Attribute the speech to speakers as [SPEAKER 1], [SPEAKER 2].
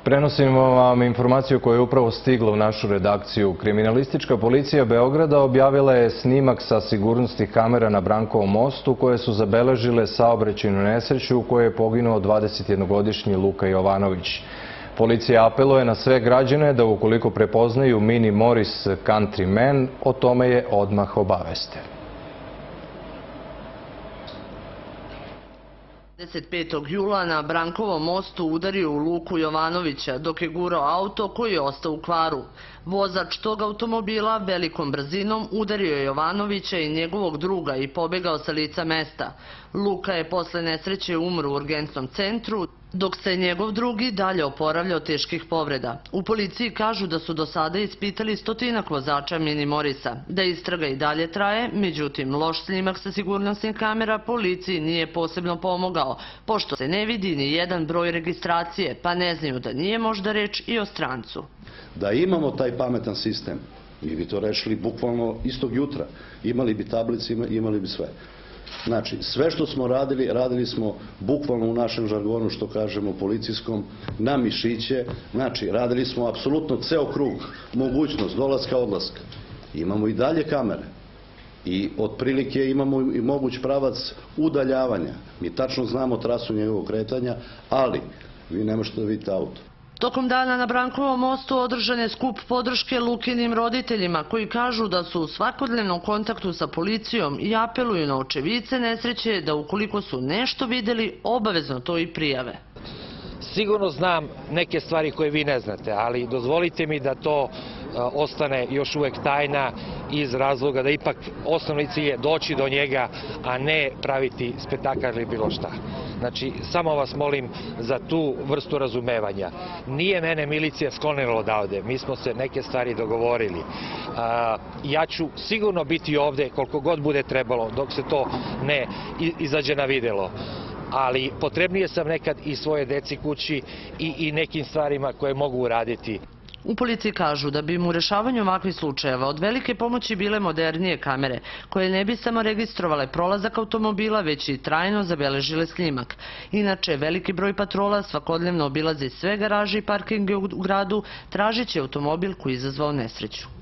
[SPEAKER 1] Prenosimo vam informaciju koja je upravo stigla u našu redakciju. Kriminalistička policija Beograda objavila je snimak sa sigurnosnih kamera na Brankovom mostu koje su zabeležile saobraćajnu nesreću u kojoj je poginuo 21-godišnji Luka Jovanović. Policija apeluje na sve građane da ukoliko prepoznaju Mini Morris Countryman, o tome je odmah obaveste.
[SPEAKER 2] 25. jula na Brankovom mostu udario u Luku Jovanovića dok je gurao auto koji je ostao u kvaru. Vozač tog automobila velikom brzinom udario je Jovanovića i njegovog druga i pobegao sa lica mesta. Luka je posle nesreće umro u urgentnom centru, dok se njegov drugi dalje oporavlja od teških povreda. U policiji kažu da su do sada ispitali 100 vozača Mini Morrisa, da istraga i dalje traje, međutim loš snimak sa sigurnosnih kamera policiji nije posebno pomogao, pošto se ne vidi ni jedan broj registracije, pa ne znaju da nije možda reč i o strancu.
[SPEAKER 3] Da imamo taj pametan sistem, mi bi to rešili bukvalno istog jutra. Imali bi tablice, imali bi sve. Znači, sve što smo radili, radili smo bukvalno u našem žargonu, što kažemo policijskom, na mišiće. Znači, radili smo apsolutno ceo krug, mogućnost dolaska, odlaska. Imamo i dalje kamere i otprilike imamo i moguć pravac udaljavanja. Mi tačno znamo trasu njegovog kretanja, ali vi ne možete da vidite auto.
[SPEAKER 2] Tokom dana na Brankovom mostu održan je skup podrške Lukinim roditeljima koji kažu da su u svakodnevnom kontaktu sa policijom i apeluju na očevice nesreće da ukoliko su nešto videli, obavezno to i prijave.
[SPEAKER 4] Sigurno znam neke stvari koje vi ne znate, ali dozvolite mi da to ostane još uvek tajna iz razloga da ipak osnovni cilj je doći do njega, a ne praviti spektakl ili bilo šta. Znači, samo vas molim za tu vrstu razumevanja. Nije mene milicija sklonila odavde, mi smo se neke stvari dogovorili. Ja ću sigurno biti ovde koliko god bude trebalo dok se to ne izađe na videlo. Ali potrebnije sam nekad i svoje deci kući i nekim stvarima koje mogu uraditi.
[SPEAKER 2] U policiji kažu da bi im u rešavanju ovakvih slučajeva od velike pomoći bile modernije kamere, koje ne bi samo registrovale prolazak automobila, već i trajno zabeležile snimak. Inače, veliki broj patrola svakodnevno obilazi sve garaže i parkinge u gradu, tražeći automobil koji je izazvao nesreću.